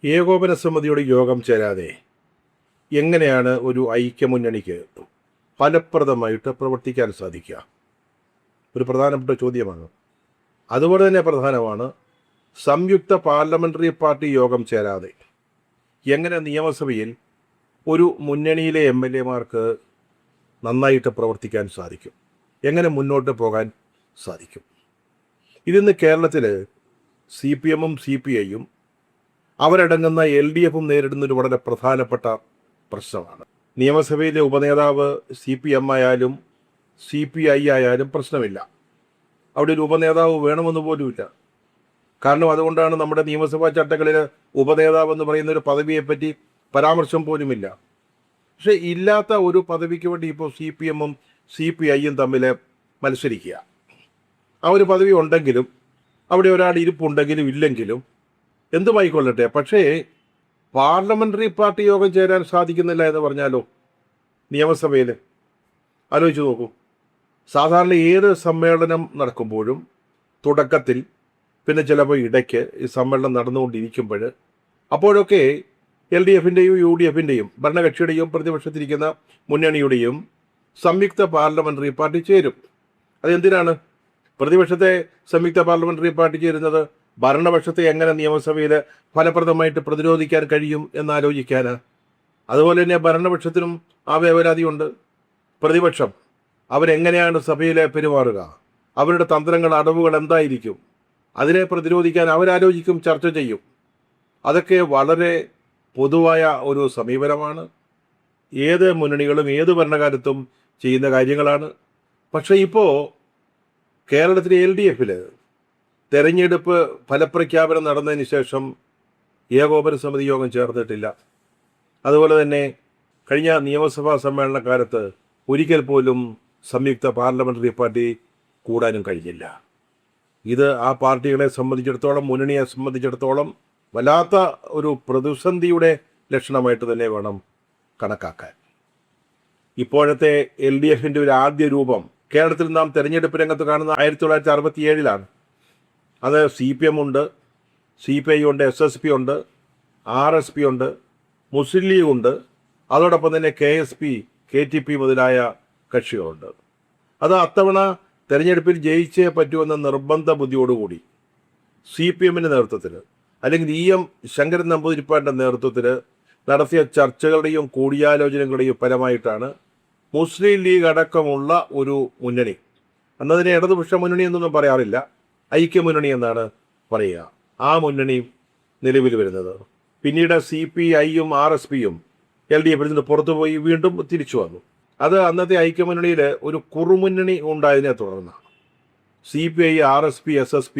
ഏകോപന സമിതിയുടെ യോഗം ചേരാതെ എങ്ങനെയാണ് ഒരു ഐക്യമുന്നണിക്ക് ഫലപ്രദമായിട്ട് പ്രവർത്തിക്കാൻ സാധിക്കുക? ഒരു പ്രധാനപ്പെട്ട ചോദ്യമാണ്. അതുപോലെ തന്നെ പ്രധാനമാണ് സംയുക്ത പാർലമെൻ്ററി പാർട്ടി യോഗം ചേരാതെ എങ്ങനെ നിയമസഭയിൽ ഒരു മുന്നണിയിലെ എംഎൽഎമാർക്ക് നന്നായിട്ട് പ്രവർത്തിക്കാൻ സാധിക്കും, എങ്ങനെ പോകാൻ സാധിക്കും? ഇതിന്ന് കേരളത്തിൽ CPM-ഉം CPI-യും അവരടങ്ങുന്ന LDF-ഉം നേരിടുന്നൊരു വളരെ പ്രധാനപ്പെട്ട പ്രശ്നമാണ്. നിയമസഭയിലെ ഉപനേതാവ് CPM ആയാലും CPI ആയാലും പ്രശ്നമില്ല, അവിടെ ഒരു ഉപനേതാവ് വേണമെന്ന് പോലുമില്ല. കാരണം അതുകൊണ്ടാണ് നമ്മുടെ നിയമസഭാ ചട്ടങ്ങളിൽ ഉപനേതാവ് എന്ന് പറയുന്ന ഒരു പദവിയെപ്പറ്റി പരാമർശം പോലുമില്ല. പക്ഷേ ഇല്ലാത്ത ഒരു പദവിക്ക് വേണ്ടി ഇപ്പോൾ CPM-ഉം CPI-യും തമ്മിൽ മത്സരിക്കുക. ആ ഒരു പദവി ഉണ്ടെങ്കിലും അവിടെ ഒരാൾ ഇരിപ്പുണ്ടെങ്കിലും ഇല്ലെങ്കിലും എന്തുമായിക്കൊള്ളട്ടെ, പക്ഷേ പാർലമെൻ്ററി പാർട്ടി യോഗം ചേരാൻ സാധിക്കുന്നില്ല എന്ന് പറഞ്ഞാലോ നിയമസഭയിൽ? ആലോചിച്ച് നോക്കൂ. സാധാരണ ഏത് സമ്മേളനം നടക്കുമ്പോഴും തുടക്കത്തിൽ, പിന്നെ ചിലപ്പോൾ ഇടയ്ക്ക് ഈ സമ്മേളനം നടന്നുകൊണ്ടിരിക്കുമ്പോൾ അപ്പോഴൊക്കെ LDF-ൻ്റെയും UDF-ൻ്റെയും ഭരണകക്ഷിയുടെയും പ്രതിപക്ഷത്തിരിക്കുന്ന മുന്നണിയുടെയും സംയുക്ത പാർലമെൻ്ററി പാർട്ടി ചേരും. അതെന്തിനാണ്? പ്രതിപക്ഷത്തെ സംയുക്ത പാർലമെൻ്ററി പാർട്ടി ചേരുന്നത് ഭരണപക്ഷത്തെ എങ്ങനെ നിയമസഭയിൽ ഫലപ്രദമായിട്ട് പ്രതിരോധിക്കാൻ കഴിയും എന്നാലോചിക്കാനാണ്. അതുപോലെ തന്നെ ഭരണപക്ഷത്തിനും ആ വേവലാതിയുണ്ട്. പ്രതിപക്ഷം അവരെങ്ങനെയാണ് സഭയിൽ പെരുമാറുക, അവരുടെ തന്ത്രങ്ങൾ, അടവുകൾ എന്തായിരിക്കും, അതിനെ പ്രതിരോധിക്കാൻ അവരാലോചിക്കും, ചർച്ച ചെയ്യും. അതൊക്കെ വളരെ പൊതുവായ ഒരു സമീപനമാണ്. ഏത് മുന്നണികളും ഏത് ഭരണകാലത്തും ചെയ്യുന്ന കാര്യങ്ങളാണ്. പക്ഷേ ഇപ്പോൾ കേരളത്തിലെ LDF-ൽ തെരഞ്ഞെടുപ്പ് ഫലപ്രഖ്യാപനം നടന്നതിന് ശേഷം ഏകോപന സമിതി യോഗം ചേർന്നിട്ടില്ല. അതുപോലെ തന്നെ കഴിഞ്ഞ നിയമസഭാ സമ്മേളനകാലത്ത് ഒരിക്കൽ പോലും സംയുക്ത പാർലമെൻ്ററി പാർട്ടി കൂടാനും കഴിഞ്ഞില്ല. ഇത് ആ പാർട്ടികളെ സംബന്ധിച്ചിടത്തോളം, മുന്നണിയെ സംബന്ധിച്ചിടത്തോളം വല്ലാത്ത ഒരു പ്രതിസന്ധിയുടെ ലക്ഷണമായിട്ട് തന്നെ വേണം കണക്കാക്കാൻ. ഇപ്പോഴത്തെ LDF-ൻ്റെ ഒരു ആദ്യ രൂപം കേരളത്തിൽ നാം തെരഞ്ഞെടുപ്പ് രംഗത്ത് കാണുന്ന 1967-ലാണ്. അത് CPM ഉണ്ട്, CPI ഉണ്ട്, SSP ഉണ്ട്, RSP ഉണ്ട്, മുസ്ലിം ലീഗ് ഉണ്ട്, അതോടൊപ്പം തന്നെ KSP, KTP മുതലായ കക്ഷികളുണ്ട്. അത് അത്തവണ തെരഞ്ഞെടുപ്പിൽ ജയിച്ചേ പറ്റുമെന്ന നിർബന്ധ ബുദ്ധിയോടുകൂടി CPM-ൻ്റെ നേതൃത്വത്തിൽ, അല്ലെങ്കിൽ EM ശങ്കരൻ നമ്പൂതിരിപ്പാടിൻ്റെ നേതൃത്വത്തിൽ നടത്തിയ ചർച്ചകളുടെയും കൂടിയാലോചനകളുടെയും ഫലമായിട്ടാണ് മുസ്ലിം ലീഗ് അടക്കമുള്ള ഒരു മുന്നണി, അന്നതിനെ ഇടതുപക്ഷ മുന്നണി എന്നൊന്നും പറയാറില്ല, ഐക്യമുന്നണി എന്നാണ് പറയുക, ആ മുന്നണി നിലവിൽ വരുന്നത്. പിന്നീട് CPI-യും RSP-യും LDF-ൽ നിന്ന് പുറത്തുപോയി വീണ്ടും തിരിച്ചു വന്നു. അത് അന്നത്തെ ഐക്യമുന്നണിയിൽ ഒരു കുറുമുന്നണി ഉണ്ടായതിനെ തുടർന്നാണ്. CPI, RSP, SSP,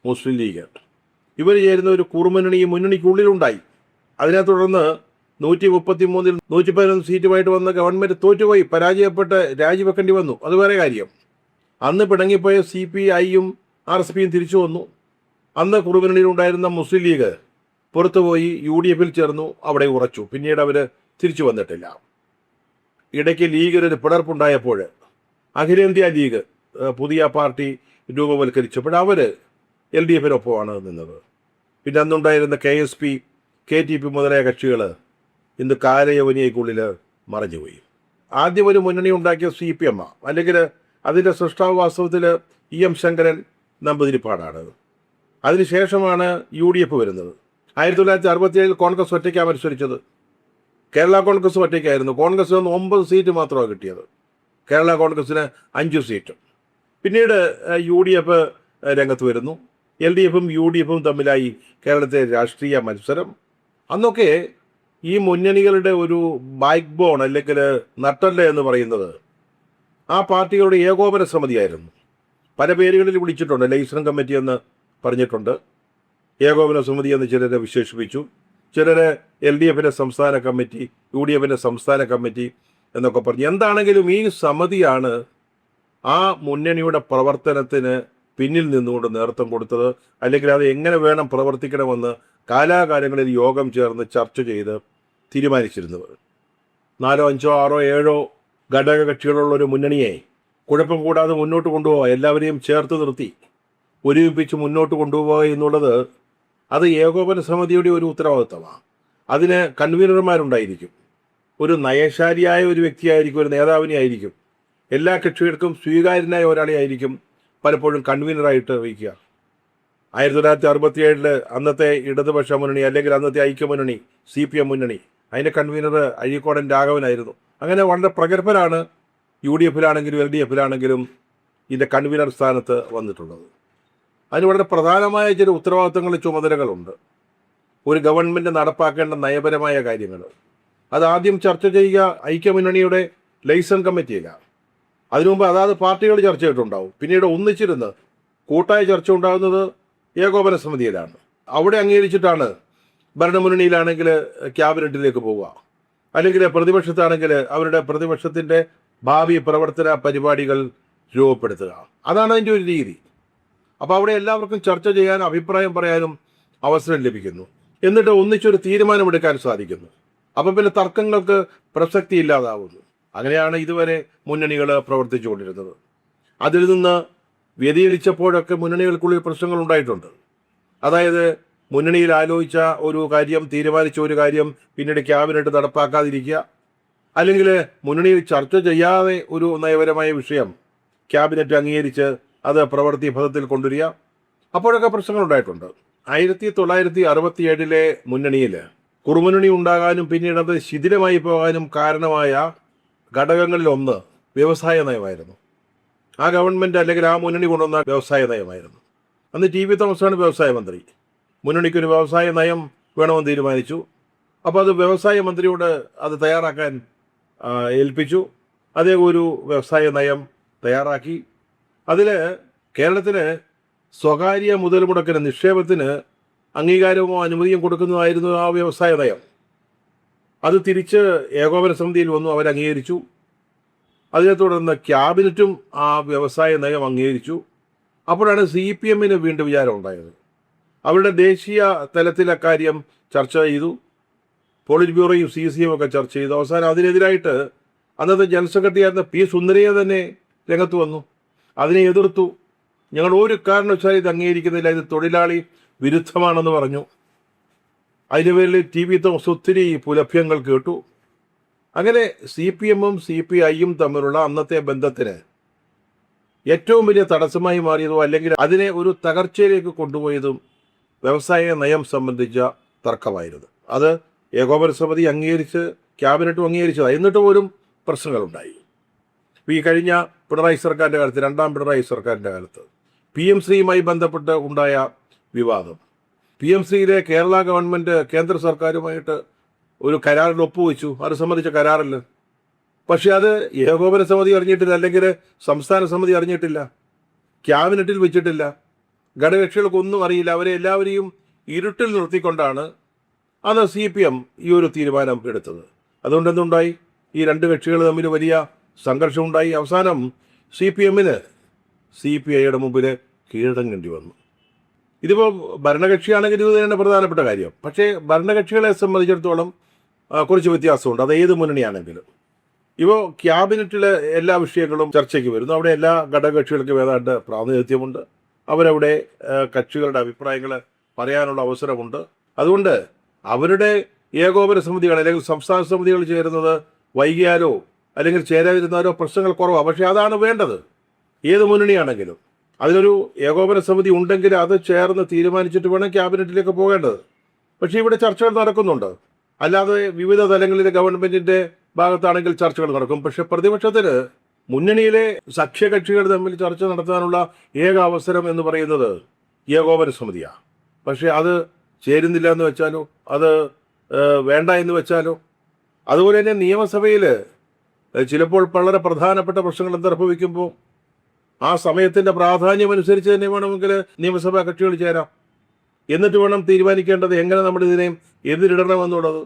മുസ്ലിം ലീഗ് ഇവർ ചേരുന്ന ഒരു കുറുമുന്നണി ഈ മുന്നണിക്കുള്ളിലുണ്ടായി. അതിനെ തുടർന്ന് 133-ൽ 111 സീറ്റുമായിട്ട് വന്ന ഗവൺമെൻറ് തോറ്റുപോയി, പരാജയപ്പെട്ട് രാജിവെക്കേണ്ടി വന്നു. അത് വേറെ കാര്യം. അന്ന് പിണങ്ങിപ്പോയ CPI-യും RSP-യും തിരിച്ചു വന്നു. അന്ന് കുറുമുന്നണിയിലുണ്ടായിരുന്ന മുസ്ലിം ലീഗ് പുറത്തുപോയി UDF-ൽ ചേർന്നു, അവിടെ ഉറച്ചു. പിന്നീട് അവർ തിരിച്ചു വന്നിട്ടില്ല. ഇടയ്ക്ക് ലീഗിനൊരു പിളർപ്പുണ്ടായപ്പോൾ അഖിലേന്ത്യാ ലീഗ് പുതിയ പാർട്ടി രൂപവൽക്കരിച്ചപ്പോൾ അവർ LDF-നൊപ്പമാണ് നിന്നത്. പിന്നെ അന്നുണ്ടായിരുന്ന KSP, KTP മുതലായ കക്ഷികൾ ഇന്ന് കാലയവനിയയ്ക്കുള്ളിൽ മറഞ്ഞുപോയി. ആദ്യം ഒരു മുന്നണി ഉണ്ടാക്കിയ CPM, അല്ലെങ്കിൽ അതിൻ്റെ സൃഷ്ടാവ് വാസ്തവത്തിൽ EM ശങ്കരൻ നമ്പൂതിരിപ്പാടാണ്. അതിനുശേഷമാണ് UDF വരുന്നത്. 1967-ൽ കോൺഗ്രസ് ഒറ്റയ്ക്കാണ് മത്സരിച്ചത്. കേരള കോൺഗ്രസ് ഒറ്റയ്ക്കായിരുന്നു. കോൺഗ്രസ് 9 സീറ്റ് മാത്രമാണ് കിട്ടിയത്, കേരള കോൺഗ്രസ്സിന് 5 സീറ്റ്. പിന്നീട് UDF രംഗത്ത് വരുന്നു. LDF-ഉം UDF-ഉം തമ്മിലായി കേരളത്തിലെ രാഷ്ട്രീയ മത്സരം. അന്നൊക്കെ ഈ മുന്നണികളുടെ ഒരു ബാക്ക് ബോൺ, അല്ലെങ്കിൽ നട്ടല്ല എന്ന് പറയുന്നത് ആ പാർട്ടികളുടെ ഏകോപന സമിതിയായിരുന്നു. പല പേരുകളിൽ വിളിച്ചിട്ടുണ്ട്. ലൈസൺ കമ്മിറ്റി എന്ന് പറഞ്ഞിട്ടുണ്ട്, ഏകോപന സമിതി എന്ന് ചിലരെ വിശേഷിപ്പിച്ചു, ചിലർ LDF-ൻ്റെ സംസ്ഥാന കമ്മിറ്റി, UDF-ൻ്റെ സംസ്ഥാന കമ്മിറ്റി എന്നൊക്കെ പറഞ്ഞു. എന്താണെങ്കിലും ഈ സമിതിയാണ് ആ മുന്നണിയുടെ പ്രവർത്തനത്തിന് പിന്നിൽ നിന്നുകൊണ്ട് നേതൃത്വം കൊടുത്തത്, അല്ലെങ്കിൽ അത് എങ്ങനെ വേണം പ്രവർത്തിക്കണമെന്ന് കാലാകാലങ്ങളിൽ യോഗം ചേർന്ന് ചർച്ച ചെയ്ത് തീരുമാനിച്ചിരുന്നത്. 4, 5, 6, 7 ഘടകകക്ഷികളുള്ളൊരു മുന്നണിയെ കുഴപ്പം കൂടാതെ മുന്നോട്ട് കൊണ്ടുപോവുക, എല്ലാവരെയും ചേർത്ത് നിർത്തി ഒരുമിപ്പിച്ച് മുന്നോട്ട് കൊണ്ടുപോവുക എന്നുള്ളത് അത് ഏകോപന സമിതിയുടെ ഒരു ഉത്തരവാദിത്തമാണ്. അതിന് കൺവീനർമാരുണ്ടായിരിക്കും. ഒരു നയശാലിയായ ഒരു വ്യക്തിയായിരിക്കും, ഒരു നേതാവിനെ ആയിരിക്കും. എല്ലാ കക്ഷികൾക്കും സ്വീകാര്യനായ ഒരാളെ ആയിരിക്കും പലപ്പോഴും കൺവീനറായിട്ട് വയ്ക്കുക. 1967 അന്നത്തെ ഇടതുപക്ഷ മുന്നണി അല്ലെങ്കിൽ അന്നത്തെ ഐക്യമുന്നണി CPM മുന്നണി, അതിൻ്റെ കൺവീനർ അഴീക്കോടൻ രാഘവനായിരുന്നു. അങ്ങനെ വളരെ പ്രഗത്ഭരാണ് UDFിലാണെങ്കിലും LDFിലാണെങ്കിലും ഇതിൻ്റെ കൺവീനർ സ്ഥാനത്ത് വന്നിട്ടുള്ളത്. അതിന് വളരെ പ്രധാനമായ ചില ഉത്തരവാദിത്തങ്ങളും ചുമതലകളുണ്ട്. ഒരു ഗവൺമെൻറ് നടപ്പാക്കേണ്ട നയപരമായ കാര്യങ്ങൾ അത് ആദ്യം ചർച്ച ചെയ്യുക ഐക്യമുന്നണിയുടെ ലൈസൺ കമ്മിറ്റിയിലാണ്. അതിനു മുമ്പ് അതാത് പാർട്ടികൾ ചർച്ച ചെയ്തിട്ടുണ്ടാവും. പിന്നീട് ഒന്നിച്ചിരുന്ന് കൂട്ടായ ചർച്ച ഉണ്ടാകുന്നത് ഏകോപന സമിതിയിലാണ്. അവിടെ അംഗീകരിച്ചിട്ടാണ് ഭരണമുന്നണിയിലാണെങ്കിൽ ക്യാബിനറ്റിലേക്ക് പോവുക, അല്ലെങ്കിൽ പ്രതിപക്ഷത്താണെങ്കിൽ അവരുടെ പ്രതിപക്ഷത്തിൻ്റെ ഭാവി പ്രവർത്തന പരിപാടികൾ രൂപപ്പെടുത്തുക. അതാണ് അതിൻ്റെ ഒരു രീതി. അപ്പോൾ അവിടെ എല്ലാവർക്കും ചർച്ച ചെയ്യാനും അഭിപ്രായം പറയാനും അവസരം ലഭിക്കുന്നു. എന്നിട്ട് ഒന്നിച്ചൊരു തീരുമാനമെടുക്കാൻ സാധിക്കുന്നു. അപ്പം പിന്നെ തർക്കങ്ങൾക്ക് പ്രസക്തി ഇല്ലാതാവുന്നു. അങ്ങനെയാണ് ഇതുവരെ മുന്നണികൾ പ്രവർത്തിച്ചുകൊണ്ടിരുന്നത്. അതിൽ നിന്ന് വ്യതിചലിച്ചപ്പോഴൊക്കെ മുന്നണികൾക്കുള്ളിൽ പ്രശ്നങ്ങൾ ഉണ്ടായിട്ടുണ്ട്. അതായത് മുന്നണിയിൽ ആലോചിച്ച ഒരു കാര്യം, തീരുമാനിച്ച ഒരു കാര്യം പിന്നീട് ക്യാബിനറ്റ് നടപ്പാക്കാതിരിക്കുക, അല്ലെങ്കിൽ മുന്നണിയിൽ ചർച്ച ചെയ്യാതെ ഒരു നയപരമായ വിഷയം ക്യാബിനറ്റ് അംഗീകരിച്ച് അത് പ്രവൃത്തി പദത്തിൽ കൊണ്ടുവരിക. അപ്പോഴൊക്കെ പ്രശ്നങ്ങൾ ഉണ്ടായിട്ടുണ്ട്. 1967 മുന്നണിയിൽ കുറുമുന്നണി ഉണ്ടാകാനും പിന്നീട് അത് ശിഥിലമായി പോകാനും കാരണമായ ഘടകങ്ങളിലൊന്ന് വ്യവസായ നയമായിരുന്നു. ആ ഗവൺമെൻറ് അല്ലെങ്കിൽ ആ മുന്നണി കൊണ്ടുവന്ന വ്യവസായ നയമായിരുന്നു. അന്ന് TB തോമസാണ് വ്യവസായ മന്ത്രി. മുന്നണിക്കൊരു വ്യവസായ നയം വേണമെന്ന് തീരുമാനിച്ചു. അപ്പോൾ അത് വ്യവസായ മന്ത്രിയോട് അത് തയ്യാറാക്കാൻ ഏൽപ്പിച്ചു. അതേ ഒരു വ്യവസായ നയം തയ്യാറാക്കി. അതിൽ കേരളത്തിന് സ്വകാര്യ മുതൽ മുടക്കിന്, നിക്ഷേപത്തിന് അംഗീകാരമോ അനുമതിയും കൊടുക്കുന്നതായിരുന്നു ആ വ്യവസായ നയം. അത് തിരിച്ച് ഏകോപന സമിതിയിൽ വന്നു, അവരംഗീകരിച്ചു. അതിനെ തുടർന്ന് ക്യാബിനറ്റും ആ വ്യവസായ നയം അംഗീകരിച്ചു. അപ്പോഴാണ് CPMന് വീണ്ടും വിചാരം ഉണ്ടായത്. അവരുടെ ദേശീയ തലത്തിലെ കാര്യം ചർച്ച ചെയ്തു. പോളിറ്റ് ബ്യൂറോയും CCയും ഒക്കെ ചർച്ച ചെയ്തു. അവസാനം അതിനെതിരായിട്ട് അന്നത്തെ ജനറൽ സെക്രട്ടറി ആയിരുന്ന P. സുന്ദരയ്യ തന്നെ രംഗത്ത് വന്നു. അതിനെ എതിർത്തു. ഞങ്ങൾ ഒരു കാരണവശാലും ഇത് അംഗീകരിക്കുന്നില്ല, ഇത് തൊഴിലാളി വിരുദ്ധമാണെന്ന് പറഞ്ഞു. അതിൻ്റെ പേരിൽ TB തോമസ് ഒത്തിരി പുലഭ്യങ്ങൾ കേട്ടു. അങ്ങനെ CPMും CPIയും തമ്മിലുള്ള അന്നത്തെ ബന്ധത്തിന് ഏറ്റവും വലിയ തടസ്സമായി മാറിയതോ അല്ലെങ്കിൽ അതിനെ ഒരു തകർച്ചയിലേക്ക് കൊണ്ടുപോയതും വ്യവസായ നയം സംബന്ധിച്ച തർക്കമായിരുന്നു. അത് ഏകോപന സമിതി അംഗീകരിച്ച് ക്യാബിനറ്റും അംഗീകരിച്ചതാണ്. എന്നിട്ട് പോലും പ്രശ്നങ്ങളുണ്ടായി. ഈ കഴിഞ്ഞ പിണറായി സർക്കാരിൻ്റെ കാലത്ത്, രണ്ടാം പിണറായി സർക്കാരിൻ്റെ കാലത്ത് PMശ്രീയുമായി ബന്ധപ്പെട്ട് ഉണ്ടായ വിവാദം, PMശ്രീയിലെ കേരള ഗവൺമെൻറ് കേന്ദ്ര സർക്കാരുമായിട്ട് ഒരു കരാറിൽ ഒപ്പുവെച്ചു. അത് സംബന്ധിച്ച കരാറിൽ പക്ഷേ അത് ഏകോപന സമിതി അറിഞ്ഞിട്ടില്ല, അല്ലെങ്കിൽ സംസ്ഥാന സമിതി അറിഞ്ഞിട്ടില്ല, ക്യാബിനറ്റിൽ വെച്ചിട്ടില്ല, ഘടകകക്ഷികൾക്കൊന്നും അറിയില്ല. അവരെ എല്ലാവരെയും ഇരുട്ടിൽ നിർത്തിക്കൊണ്ടാണ് അന്ന് CPM ഈ ഒരു തീരുമാനം എടുത്തത്. അതുകൊണ്ട് എന്തുണ്ടായി? ഈ രണ്ട് കക്ഷികൾ തമ്മിൽ വലിയ സംഘർഷമുണ്ടായി. അവസാനം CPMന് CPIയുടെ മുമ്പിൽ കീഴടങ്ങേണ്ടി വന്നു. ഇതിപ്പോൾ ഭരണകക്ഷിയാണെങ്കിൽ ഇത് തന്നെയാണ് പ്രധാനപ്പെട്ട കാര്യം. പക്ഷേ ഭരണകക്ഷികളെ സംബന്ധിച്ചിടത്തോളം കുറച്ച് വ്യത്യാസമുണ്ട്. അത് ഏത് മുന്നണിയാണെങ്കിലും. ഇപ്പോൾ ക്യാബിനറ്റിലെ എല്ലാ വിഷയങ്ങളും ചർച്ചയ്ക്ക് വരുന്നു. അവിടെ എല്ലാ ഘടകകക്ഷികൾക്കും ഏതാണ്ട് പ്രാതിനിധ്യമുണ്ട്. അവരവിടെ കക്ഷികളുടെ അഭിപ്രായങ്ങൾ പറയാനുള്ള അവസരമുണ്ട്. അതുകൊണ്ട് അവരുടെ ഏകോപന സമിതികൾ അല്ലെങ്കിൽ സംസ്ഥാന സമിതികൾ ചേരുന്നത് വൈകിയാലോ അല്ലെങ്കിൽ ചേരാതിരുന്നാലോ പ്രശ്നങ്ങൾ കുറവാണ്. പക്ഷേ അതാണ് വേണ്ടത് ഏത് മുന്നണിയാണെങ്കിലും. അതിനൊരു ഏകോപന സമിതി ഉണ്ടെങ്കിൽ അത് ചേർന്ന് തീരുമാനിച്ചിട്ട് വേണം ക്യാബിനറ്റിലേക്ക് പോകേണ്ടത്. പക്ഷേ ഇവിടെ ചർച്ചകൾ നടക്കുന്നുണ്ട്. അല്ലാതെ വിവിധ തലങ്ങളിലെ ഗവൺമെൻറ്റിൻ്റെ ഭാഗത്താണെങ്കിൽ ചർച്ചകൾ നടക്കും. പക്ഷേ പ്രതിപക്ഷത്തിന് മുന്നണിയിലെ സഖ്യകക്ഷികൾ തമ്മിൽ ചർച്ച നടത്താനുള്ള ഏക അവസരം എന്ന് പറയുന്നത് ഏകോപന സമിതിയാണ്. പക്ഷേ അത് ചേരുന്നില്ല എന്ന് വെച്ചാലോ, അത് വേണ്ട എന്ന് വെച്ചാലോ. അതുപോലെ തന്നെ നിയമസഭയിൽ ചിലപ്പോൾ വളരെ പ്രധാനപ്പെട്ട പ്രശ്നങ്ങൾ എന്തർഭവിക്കുമ്പോൾ ആ സമയത്തിൻ്റെ പ്രാധാന്യമനുസരിച്ച് തന്നെ വേണമെങ്കിൽ നിയമസഭാ കക്ഷികൾ ചേരാം. എന്നിട്ട് വേണം തീരുമാനിക്കേണ്ടത് എങ്ങനെ നമ്മൾ ഇതിനെ എതിരിടണമെന്നുള്ളത്.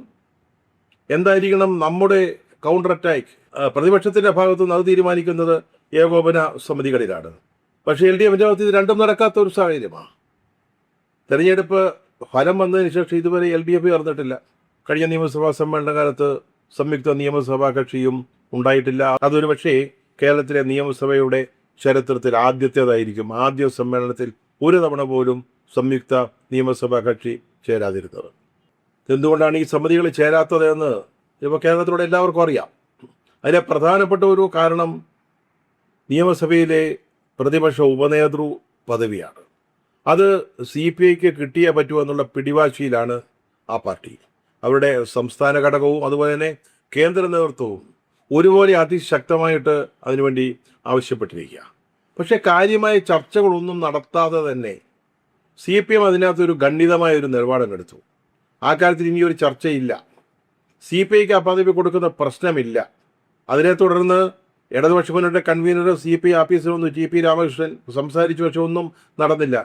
എന്തായിരിക്കണം നമ്മുടെ കൗണ്ടർ അറ്റാക്ക്. പ്രതിപക്ഷത്തിൻ്റെ ഭാഗത്തുനിന്ന് അത് തീരുമാനിക്കുന്നത് ഏകോപന സമിതികളിലാണ്. പക്ഷേ LDFിൻ്റെ ഭാഗത്ത് ഇത് രണ്ടും നടക്കാത്ത ഒരു സാഹചര്യമാണ്. തെരഞ്ഞെടുപ്പ് ഫലം വന്നതിന് ശേഷം ഇതുവരെ LDF ചേർന്നിട്ടില്ല. കഴിഞ്ഞ നിയമസഭാ സമ്മേളന കാലത്ത് സംയുക്ത നിയമസഭാ കക്ഷിയും ഉണ്ടായിട്ടില്ല. അതൊരു പക്ഷേ കേരളത്തിലെ നിയമസഭയുടെ ചരിത്രത്തിൽ ആദ്യത്തേതായിരിക്കും. ആദ്യ സമ്മേളനത്തിൽ ഒരു തവണ പോലും സംയുക്ത നിയമസഭാ കക്ഷി ചേരാതിരുന്നത്. എന്തുകൊണ്ടാണ് ഈ സമിതികൾ ചേരാത്തത് എന്ന് ഇപ്പോൾ കേരളത്തിലൂടെ എല്ലാവർക്കും അറിയാം. അതിലെ പ്രധാനപ്പെട്ട ഒരു കാരണം നിയമസഭയിലെ പ്രതിപക്ഷ ഉപനേതൃ പദവിയാണ്. അത് CPIക്ക് കിട്ടിയേ പറ്റൂ എന്നുള്ള പിടിവാശിയിലാണ് ആ പാർട്ടി. അവരുടെ സംസ്ഥാന ഘടകവും അതുപോലെ തന്നെ കേന്ദ്ര നേതൃത്വവും ഒരുപോലെ അതിശക്തമായിട്ട് അതിനുവേണ്ടി ആവശ്യപ്പെട്ടിരിക്കുക. പക്ഷേ കാര്യമായ ചർച്ചകളൊന്നും നടത്താതെ തന്നെ CPM അതിനകത്തൊരു ഖണ്ഡിതമായൊരു നിലപാടെടുത്തു. ആ കാര്യത്തിൽ ഇനിയൊരു ചർച്ചയില്ല. CPIക്ക് ആ പദവി കൊടുക്കുന്ന പ്രശ്നമില്ല. അതിനെ തുടർന്ന് ഇടതുപക്ഷ മുന്നണിയുടെ കൺവീനർ CPI ആഫീസിൽ വന്നു TP രാമകൃഷ്ണൻ സംസാരിച്ചു. പക്ഷെ ഒന്നും നടന്നില്ല.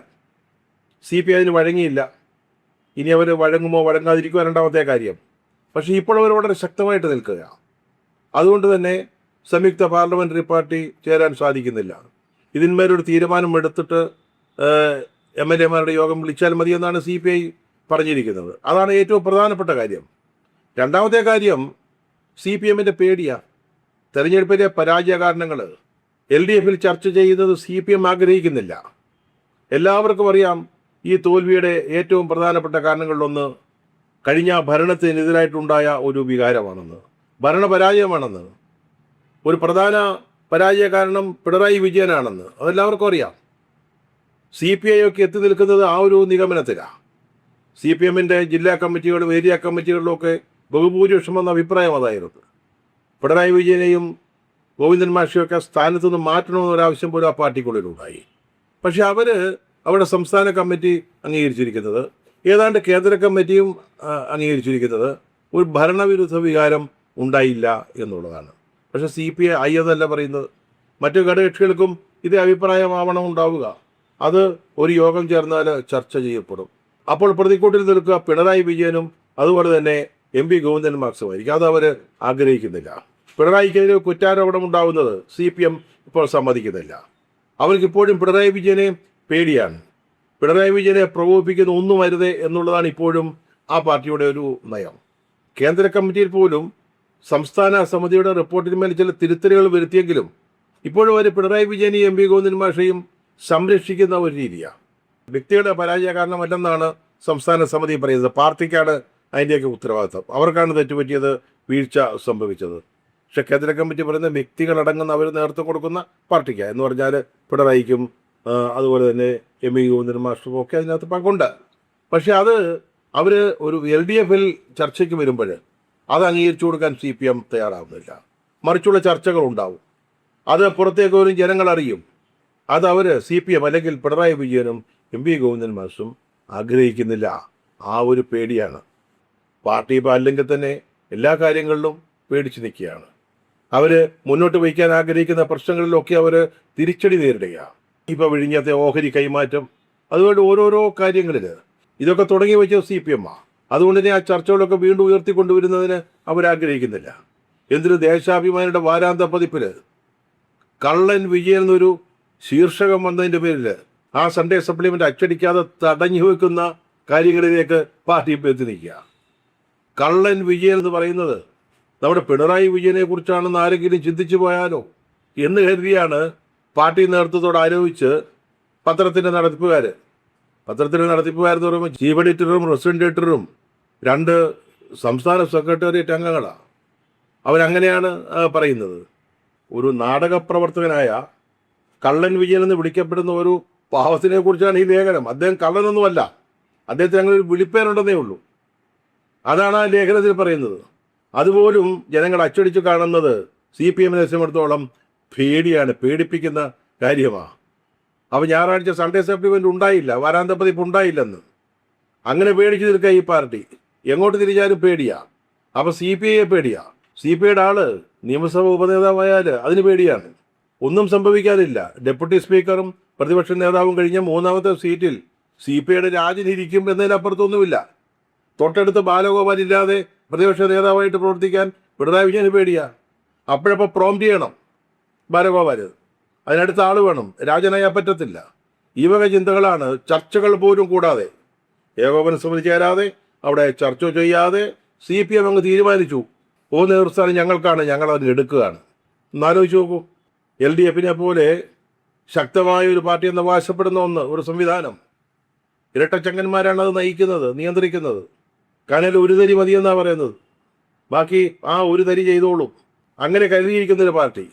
CPI അതിന് വഴങ്ങിയില്ല. ഇനി അവർ വഴങ്ങുമോ വഴങ്ങാതിരിക്കുമോ രണ്ടാമത്തെ കാര്യം. പക്ഷേ ഇപ്പോൾ അവർ വളരെ ശക്തമായിട്ട് നിൽക്കുക. അതുകൊണ്ട് തന്നെ സംയുക്ത പാർലമെൻ്ററി പാർട്ടി ചേരാൻ സാധിക്കുന്നില്ല. ഇതിന്മേലൊരു തീരുമാനം എടുത്തിട്ട് MLA-മാരുടെ യോഗം വിളിച്ചാൽ മതിയെന്നാണ് CPI പറഞ്ഞിരിക്കുന്നത്. അതാണ് ഏറ്റവും പ്രധാനപ്പെട്ട കാര്യം. രണ്ടാമത്തെ കാര്യം CPM-ൻ്റെ പേടിയാണ്. തെരഞ്ഞെടുപ്പിലെ പരാജയ കാരണങ്ങൾ LDF-ൽ ചർച്ച ചെയ്യുന്നത് CPM ആഗ്രഹിക്കുന്നില്ല. എല്ലാവർക്കും അറിയാം ഈ തോൽവിയുടെ ഏറ്റവും പ്രധാനപ്പെട്ട കാരണങ്ങളിലൊന്ന് കഴിഞ്ഞ ഭരണത്തിനെതിരായിട്ടുണ്ടായ ഒരു വികാരമാണെന്ന്, ഭരണപരാജയമാണെന്ന്. ഒരു പ്രധാന പരാജയ കാരണം പിണറായി വിജയനാണെന്ന് അതെല്ലാവർക്കും അറിയാം. CPI ഒക്കെ എത്തി നിൽക്കുന്നത് ആ ഒരു നിഗമനത്തിലാണ്. CPM-ൻ്റെ ജില്ലാ കമ്മിറ്റികളും ഏരിയ കമ്മിറ്റികളിലുമൊക്കെ ബഹുഭൂരിപക്ഷം എന്ന അഭിപ്രായം അതായിരുന്നു. പിണറായി വിജയനെയും ഗോവിന്ദൻ മാഷിയൊക്കെ സ്ഥാനത്തു നിന്ന് മാറ്റണമെന്നൊരാവശ്യം പോലും ആ പാർട്ടിക്കുള്ളിലുണ്ടായി. പക്ഷെ അവരുടെ സംസ്ഥാന കമ്മിറ്റി അംഗീകരിച്ചിരിക്കുന്നത്, ഏതാണ്ട് കേന്ദ്ര കമ്മിറ്റിയും അംഗീകരിച്ചിരിക്കുന്നത് ഒരു ഭരണവിരുദ്ധ വികാരം ഉണ്ടായില്ല എന്നുള്ളതാണ്. പക്ഷേ CPI അതല്ല പറയുന്നത്. മറ്റു ഘടകകക്ഷികൾക്കും ഇതേ അഭിപ്രായമാവണം ഉണ്ടാവുക. അത് ഒരു യോഗം ചേർന്നാൽ ചർച്ച ചെയ്യപ്പെടും. അപ്പോൾ പ്രതിക്കൂട്ടിൽ നിൽക്കുക പിണറായി വിജയനും അതുപോലെ തന്നെ MP ഗോവിന്ദൻ മാഷുമായിരിക്കും. അത് അവർ ആഗ്രഹിക്കുന്നില്ല. പിണറായിക്കെതിരെ കുറ്റാരോപണം ഉണ്ടാവുന്നത് CPM ഇപ്പോൾ സമ്മതിക്കുന്നില്ല. അവർക്കിപ്പോഴും പിണറായി വിജയനെ പേടിയാണ്. പിണറായി വിജയനെ പ്രകോപിപ്പിക്കുന്ന ഒന്നും അരുതേ എന്നുള്ളതാണ് ഇപ്പോഴും ആ പാർട്ടിയുടെ ഒരു നയം. കേന്ദ്ര കമ്മിറ്റിയിൽ പോലും സംസ്ഥാന സമിതിയുടെ റിപ്പോർട്ടിന്മേൽ ചില തിരുത്തലുകൾ വരുത്തിയെങ്കിലും ഇപ്പോഴും അവർ പിണറായി വിജയനെയും MP ഗോവിന്ദൻ മാഷയും സംരക്ഷിക്കുന്ന ഒരു രീതിയാണ്. വ്യക്തികളുടെ പരാജയ കാരണമല്ലെന്നാണ് സംസ്ഥാന സമിതി പറയുന്നത്. പാർട്ടിക്കാണ് അതിൻ്റെയൊക്കെ ഉത്തരവാദിത്തം. അവർക്കാണ് തെറ്റുപറ്റിയത്, വീഴ്ച സംഭവിച്ചത്. പക്ഷേ കേന്ദ്ര കമ്മിറ്റി പറയുന്ന വ്യക്തികളടങ്ങുന്ന അവർ നേതൃത്വം കൊടുക്കുന്ന പാർട്ടിക്ക് എന്ന് പറഞ്ഞാൽ പിണറായിക്കും അതുപോലെ തന്നെ MP ഗോവിന്ദൻ മാസ്റ്ററും ഒക്കെ അതിനകത്ത് പങ്കുണ്ട്. പക്ഷേ അത് അവർ ഒരു LDF-ൽ ചർച്ചയ്ക്ക് വരുമ്പോൾ അത് അംഗീകരിച്ചു കൊടുക്കാൻ CPM തയ്യാറാവുന്നില്ല. മറിച്ചുള്ള ചർച്ചകളുണ്ടാവും. അത് പുറത്തേക്ക് പോലും ജനങ്ങൾ അറിയും. അത് അവർ CPM അല്ലെങ്കിൽ പിണറായി വിജയനും MP ഗോവിന്ദൻ മാഷും ആഗ്രഹിക്കുന്നില്ല. ആ ഒരു പേടിയാണ്. പാർട്ടി ഇപ്പോൾ അല്ലെങ്കിൽ തന്നെ എല്ലാ കാര്യങ്ങളിലും പേടിച്ച് നിൽക്കുകയാണ്. അവർ മുന്നോട്ട് വയ്ക്കാൻ ആഗ്രഹിക്കുന്ന പ്രശ്നങ്ങളിലൊക്കെ അവർ തിരിച്ചടി നേരിടുകയാണ്. ഇപ്പോൾ വിഴിഞ്ഞത്തെ ഓഹരി കൈമാറ്റം, അതുകൊണ്ട് ഓരോരോ കാര്യങ്ങളിൽ ഇതൊക്കെ തുടങ്ങി വെച്ചത് CPM-ആണ്. അതുകൊണ്ട് തന്നെ ആ ചർച്ചകളൊക്കെ വീണ്ടും ഉയർത്തിക്കൊണ്ടുവരുന്നതിന് അവരാഗ്രഹിക്കുന്നില്ല. എന്തിന് ദേശാഭിമാനിയുടെ വാരാന്ത പതിപ്പിൽ കള്ളൻ വിജയൻ എന്നൊരു ശീർഷകം വന്നതിൻ്റെ പേരിൽ ആ സൺഡേ സപ്ലിമെൻ്റ് അച്ചടിക്കാതെ തടഞ്ഞു വെക്കുന്ന കാര്യങ്ങളിലേക്ക് പാർട്ടി ഇപ്പോൾ എത്തി നിൽക്കുക. കള്ളൻ വിജയൻ എന്ന് പറയുന്നത് നമ്മുടെ പിണറായി വിജയനെ കുറിച്ചാണെന്ന് ആരെങ്കിലും ചിന്തിച്ചു പോയാലോ എന്ന് കരുതിയാണ് പാർട്ടി നേതൃത്വത്തോട് ആരോപിച്ച് പത്രത്തിൻ്റെ നടത്തിപ്പുകാരെന്ന് പറയുമ്പോൾ ചീഫ് എഡിറ്ററും റെസിഡന്റ് എഡിറ്ററും 2 സംസ്ഥാന സെക്രട്ടേറിയറ്റ് അംഗങ്ങളാണ്. അവരങ്ങനെയാണ് പറയുന്നത്. ഒരു നാടകപ്രവർത്തകനായ കള്ളൻ വിജയൻ എന്ന് വിളിക്കപ്പെടുന്ന ഒരു പാവത്തിനെ കുറിച്ചാണ് ഈ ലേഖനം. അദ്ദേഹം കള്ളനൊന്നുമല്ല, അദ്ദേഹത്തിന് അങ്ങനെ ഒരു വിളിപ്പേരുണ്ടെന്നേ ഉള്ളൂ. അതാണ് ആ ലേഖനത്തിൽ പറയുന്നത്. അതുപോലും ജനങ്ങൾ അച്ചടിച്ച് കാണുന്നത് CPM-നെ സംബന്ധിച്ചിടത്തോളം പേടിയാണ്, പേടിപ്പിക്കുന്ന കാര്യമാണ്. അപ്പോൾ ഞായറാഴ്ച സൺഡേ സപ്ലിമെൻ്റ് ഉണ്ടായില്ല, വാരാന്ത പതിപ്പ് ഉണ്ടായില്ലെന്ന് അങ്ങനെ പേടിച്ച് നിൽക്കുക ഈ പാർട്ടി. എങ്ങോട്ട് തിരിച്ചാലും പേടിയാണ്. അപ്പോൾ CPI-യെ പേടിയാണ്. CPI-യുടെ ആള് നിയമസഭ ഉപനേതാവായാൽ അതിന് പേടിയാണ്. ഒന്നും സംഭവിക്കാനില്ല. ഡെപ്യൂട്ടി സ്പീക്കറും പ്രതിപക്ഷ നേതാവും കഴിഞ്ഞ 3ാമത്തെ സീറ്റിൽ CPI-യുടെ രാജനിരിക്കും എന്നതിനപ്പുറത്തൊന്നുമില്ല. തൊട്ടടുത്ത് ബാലഗോപാൽ ഇല്ലാതെ പ്രതിപക്ഷ നേതാവായിട്ട് പ്രവർത്തിക്കാൻ പിണറായി വിജയന് പേടിയാണ്. അപ്പോഴപ്പോൾ പ്രോംപ്റ്റ് ചെയ്യണം ബാലഗോപാൽ, അതിനടുത്ത ആൾ വേണം, രാജനായാൽ പറ്റത്തില്ല. ഈ വക ചിന്തകളാണ്. ചർച്ചകൾ പോലും കൂടാതെ, ഏകോപന സമിതി ചേരാതെ, അവിടെ ചർച്ച ചെയ്യാതെ CPM അങ്ങ് തീരുമാനിച്ചു നേതൃസ്ഥാനം ഞങ്ങൾക്കാണ്, ഞങ്ങളതിന് എടുക്കുകയാണ്. എന്നാലോചിച്ച് നോക്കൂ. LDF-നെ പോലെ ശക്തമായ ഒരു പാർട്ടി എന്ന് അവകാശപ്പെടുന്ന ഒരു സംവിധാനം ഇരട്ടച്ചങ്കന്മാരാണ് അത് നയിക്കുന്നത്, നിയന്ത്രിക്കുന്നത്. കനൽ ഒരു തരി മതിയെന്നാണ് പറയുന്നത്, ബാക്കി ആ ഒരു തരി ചെയ്തോളും. അങ്ങനെ കരുതിയിരിക്കുന്നൊരു പാർട്ടി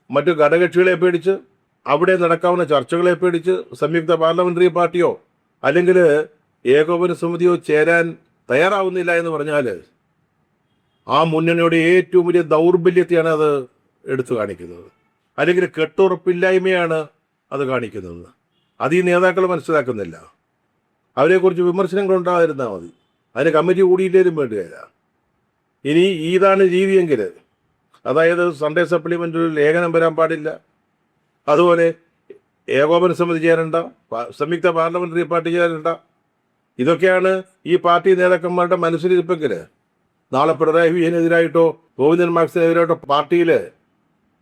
മറ്റു ഘടകകക്ഷികളെ പേടിച്ച്, അവിടെ നടക്കാവുന്ന ചർച്ചകളെ പേടിച്ച് സംയുക്ത പാർലമെന്ററി പാർട്ടിയോ അല്ലെങ്കിൽ ഏകോപന സമിതിയോ ചേരാൻ തയ്യാറാവുന്നില്ല എന്ന് പറഞ്ഞാൽ ആ മുന്നണിയുടെ ഏറ്റവും വലിയ ദൗർബല്യത്തെയാണ് അത് എടുത്തു കാണിക്കുന്നത്, അല്ലെങ്കിൽ കെട്ടുറപ്പില്ലായ്മയാണ് അത് കാണിക്കുന്നത്. അത് ഈ നേതാക്കൾ മനസ്സിലാക്കുന്നില്ല. അവരെക്കുറിച്ച് വിമർശനങ്ങൾ ഉണ്ടായിരുന്നാൽ മതി, അതിന് കമ്മിറ്റി കൂടിയില്ലേലും വേണ്ടിയില്ല. ഇനി ഇതാണ് രീതിയെങ്കിൽ, അതായത് സൺഡേ സപ്ലിമെൻ്റിൽ ലേഖനം വരാൻ പാടില്ല, അതുപോലെ ഏകോപന സമിതി ചേരണ്ട, സംയുക്ത പാർലമെന്ററി പാർട്ടി ചേരണ്ട, ഇതൊക്കെയാണ് ഈ പാർട്ടി നേതാക്കന്മാരുടെ മനസ്സിലിരിപ്പെങ്കിൽ നാളെ പിണറായി വിജയനെതിരായിട്ടോ ഗോവിന്ദൻ മാർക്സിനെതിരായിട്ടോ പാർട്ടിയിൽ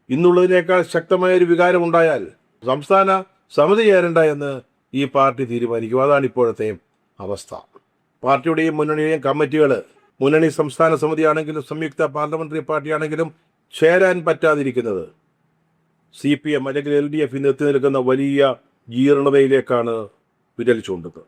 ഇന്നുള്ളതിനേക്കാൾ ശക്തമായൊരു വികാരം ഉണ്ടായാൽ സംസ്ഥാന സമിതി ചേരണ്ട എന്ന് ഈ പാർട്ടി തീരുമാനിക്കും. അതാണ് ഇപ്പോഴത്തെ അവസ്ഥ. പാർട്ടിയുടെയും മുന്നണിയുടെയും കമ്മിറ്റികൾ, മുന്നണി സംസ്ഥാന സമിതിയാണെങ്കിലും സംയുക്ത പാർലമെന്ററി പാർട്ടിയാണെങ്കിലും ചേരാൻ പറ്റാതിരിക്കുന്നത് CPM അല്ലെങ്കിൽ LDF ഇന്ന് എത്തി നിൽക്കുന്ന വലിയ ജീർണതയിലേക്കാണ് വിരൽ ചൂണ്ടുന്നത്.